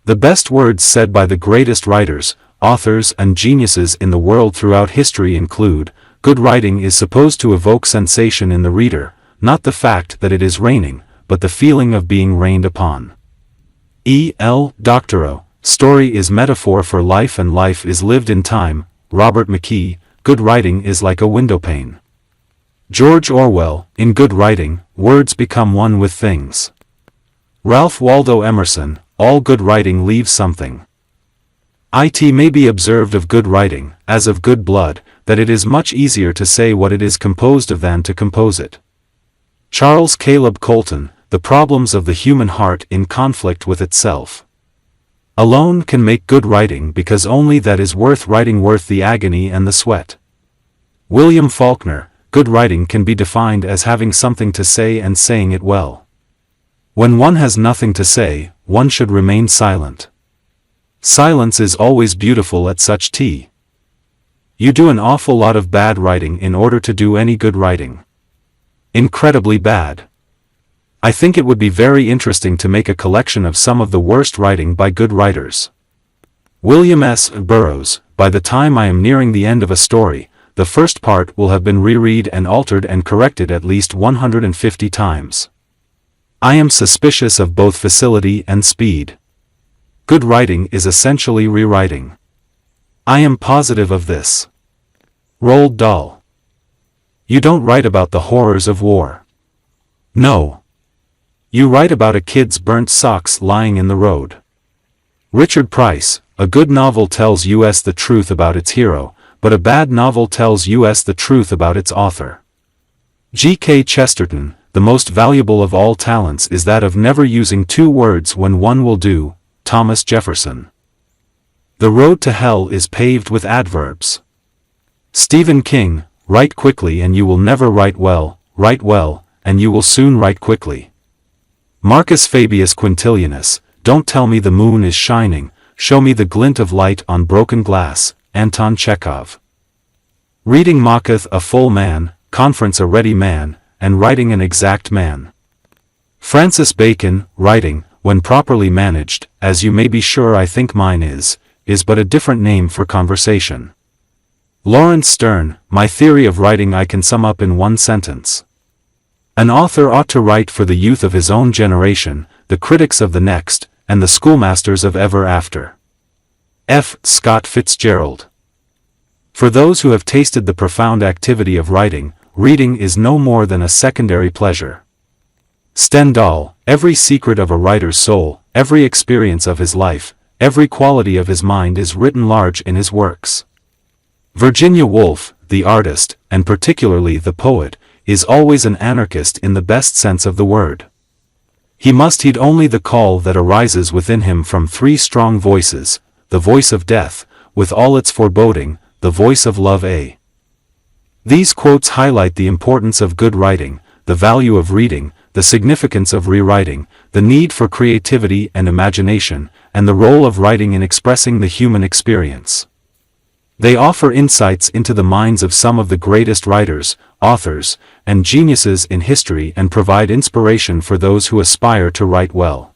The best words said by the greatest writers, authors, and geniuses in the world throughout history include, "Good writing is supposed to evoke sensation in the reader, not the fact that it is raining, but the feeling of being rained upon." DOCTOROW, "Story is metaphor for life and life is lived in time." Robert McKee, "Good writing is like a windowpane." George Orwell, "In good writing, words become one with things." Ralph Waldo Emerson, "All good writing leaves something." It may be observed of good writing, as of good blood, that it is much easier to say what it is composed of than to compose it. Charles Caleb Colton, "The problems of the human heart in conflict with itself alone can make good writing because only that is worth writing worth the agony and the sweat." William Faulkner, "Good writing can be defined as having something to say and saying it well. When one has nothing to say, one should remain silent. Silence is always beautiful at such tea. You do an awful lot of bad writing in order to do any good writing. Incredibly bad. I think it would be very interesting to make a collection of some of the worst writing by good writers." William S. Burroughs, "By the time I am nearing the end of a story, the first part will have been reread and altered and corrected at least 150 times. I am suspicious of both facility and speed. Good writing is essentially rewriting. I am positive of this." Roald Dahl, "You don't write about the horrors of war. No. You write about a kid's burnt socks lying in the road." Richard Price, "A good novel tells us the truth about its hero, but a bad novel tells us the truth about its author." G.K. Chesterton, "The most valuable of all talents is that of never using two words when one will do." Thomas Jefferson, "The road to hell is paved with adverbs." Stephen King, "Write quickly and you will never write well, and you will soon write quickly." Marcus Fabius Quintilianus, "Don't tell me the moon is shining, show me the glint of light on broken glass." Anton Chekhov. "Reading mocketh a full man, conference a ready man, and writing an exact man." Francis Bacon, "Writing, when properly managed, as you may be sure I think mine is but a different name for conversation." Lawrence Stern, "My theory of writing I can sum up in one sentence. An author ought to write for the youth of his own generation, the critics of the next, and the schoolmasters of ever after." F. Scott Fitzgerald. "For those who have tasted the profound activity of writing, reading is no more than a secondary pleasure." Stendhal, "Every secret of a writer's soul, every experience of his life, every quality of his mind is written large in his works." Virginia Woolf, "The artist, and particularly the poet, is always an anarchist in the best sense of the word. He must heed only the call that arises within him from three strong voices, the voice of death, with all its foreboding, the voice of love. These quotes highlight the importance of good writing, the value of reading, the significance of rewriting, the need for creativity and imagination, and the role of writing in expressing the human experience. They offer insights into the minds of some of the greatest writers, authors, and geniuses in history and provide inspiration for those who aspire to write well.